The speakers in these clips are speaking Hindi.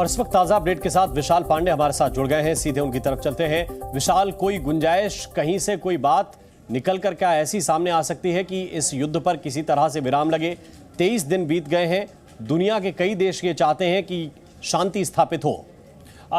और इस वक्त ताजा अपडेट के साथ विशाल पांडे हमारे साथ जुड़ गए हैं, सीधे उनकी तरफ चलते हैं। विशाल, कोई गुंजाइश, कहीं से कोई बात निकल कर क्या ऐसी सामने आ सकती है कि इस युद्ध पर किसी तरह से विराम लगे? 23 दिन बीत गए हैं, दुनिया के कई देश ये चाहते हैं कि शांति स्थापित हो।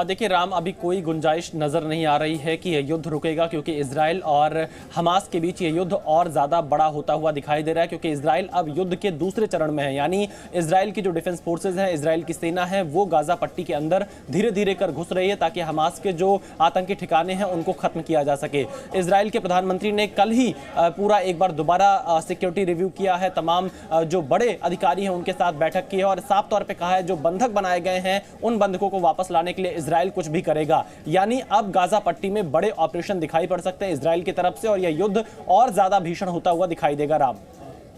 देखिए राम, अभी कोई गुंजाइश नज़र नहीं आ रही है कि यह युद्ध रुकेगा, क्योंकि इजराइल और हमास के बीच ये युद्ध और ज़्यादा बड़ा होता हुआ दिखाई दे रहा है। क्योंकि इजराइल अब युद्ध के दूसरे चरण में है, यानी इजराइल की जो डिफेंस फोर्सेज हैं, इजराइल की सेना है, वो गाजा पट्टी के अंदर धीरे धीरे कर घुस रही है ताकि हमास के जो आतंकी ठिकाने हैं उनको खत्म किया जा सके। इजराइल के प्रधानमंत्री ने कल ही पूरा एक बार दोबारा सिक्योरिटी रिव्यू किया है, तमाम जो बड़े अधिकारी हैं उनके साथ बैठक की है और साफ तौर पर कहा है जो बंधक बनाए गए हैं उन बंधकों को वापस लाने के लिए इजराइल कुछ भी करेगा। यानी अब गाजा पट्टी में बड़े ऑपरेशन दिखाई पड़ सकते हैं इजराइल की तरफ से और यह युद्ध और ज्यादा भीषण होता हुआ दिखाई देगा। राम,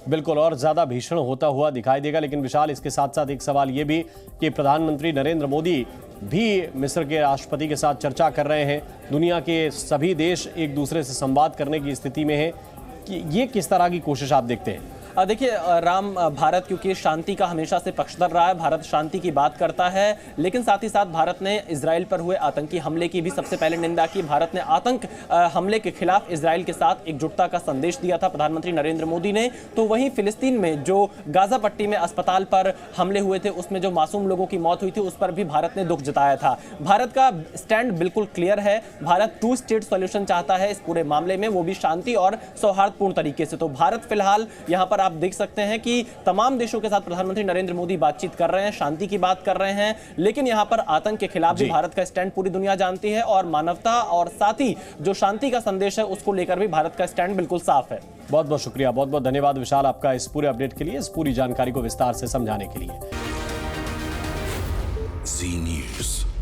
बिल्कुल, और ज्यादा भीषण होता हुआ दिखाई देगा। लेकिन विशाल, इसके साथ साथ एक सवाल यह भी कि प्रधानमंत्री नरेंद्र मोदी भी मिस्र के राष्ट्रपति के साथ चर्चा कर रहे हैं। दुनिया के सभी देश एक दूसरे से संवाद करने की स्थिति में है कि ये किस तरह की कोशिश आप देखते हैं? देखिए राम, भारत क्योंकि शांति का हमेशा से पक्षधर रहा है, भारत शांति की बात करता है, लेकिन साथ ही साथ भारत ने इजराइल पर हुए आतंकी हमले की भी सबसे पहले निंदा की। भारत ने आतंक हमले के खिलाफ इजराइल के साथ एकजुटता का संदेश दिया था प्रधानमंत्री नरेंद्र मोदी ने। तो वहीं फिलिस्तीन में जो गाजा पट्टी में अस्पताल पर हमले हुए थे, उसमें जो मासूम लोगों की मौत हुई थी, उस पर भी भारत ने दुख जताया था। भारत का स्टैंड बिल्कुल क्लियर है, भारत 2 स्टेट सॉल्यूशन चाहता है इस पूरे मामले में, वो भी शांति और सौहार्दपूर्ण तरीके से। तो भारत फिलहाल यहाँ पर आप देख सकते हैं कि तमाम देशों के साथ प्रधानमंत्री नरेंद्र मोदी बातचीत कर रहे हैं, शांति की बात कर रहे हैं, लेकिन यहां पर आतंक के खिलाफ भी भारत का स्टैंड पूरी दुनिया जानती है और मानवता और साथ ही जो शांति का संदेश है उसको लेकर भी भारत का स्टैंड बिल्कुल साफ है। बहुत बहुत शुक्रिया, बहुत बहुत धन्यवाद विशाल आपका इस पूरे अपडेट के लिए, इस पूरी जानकारी को विस्तार से समझाने के लिए। जी न्यूज़।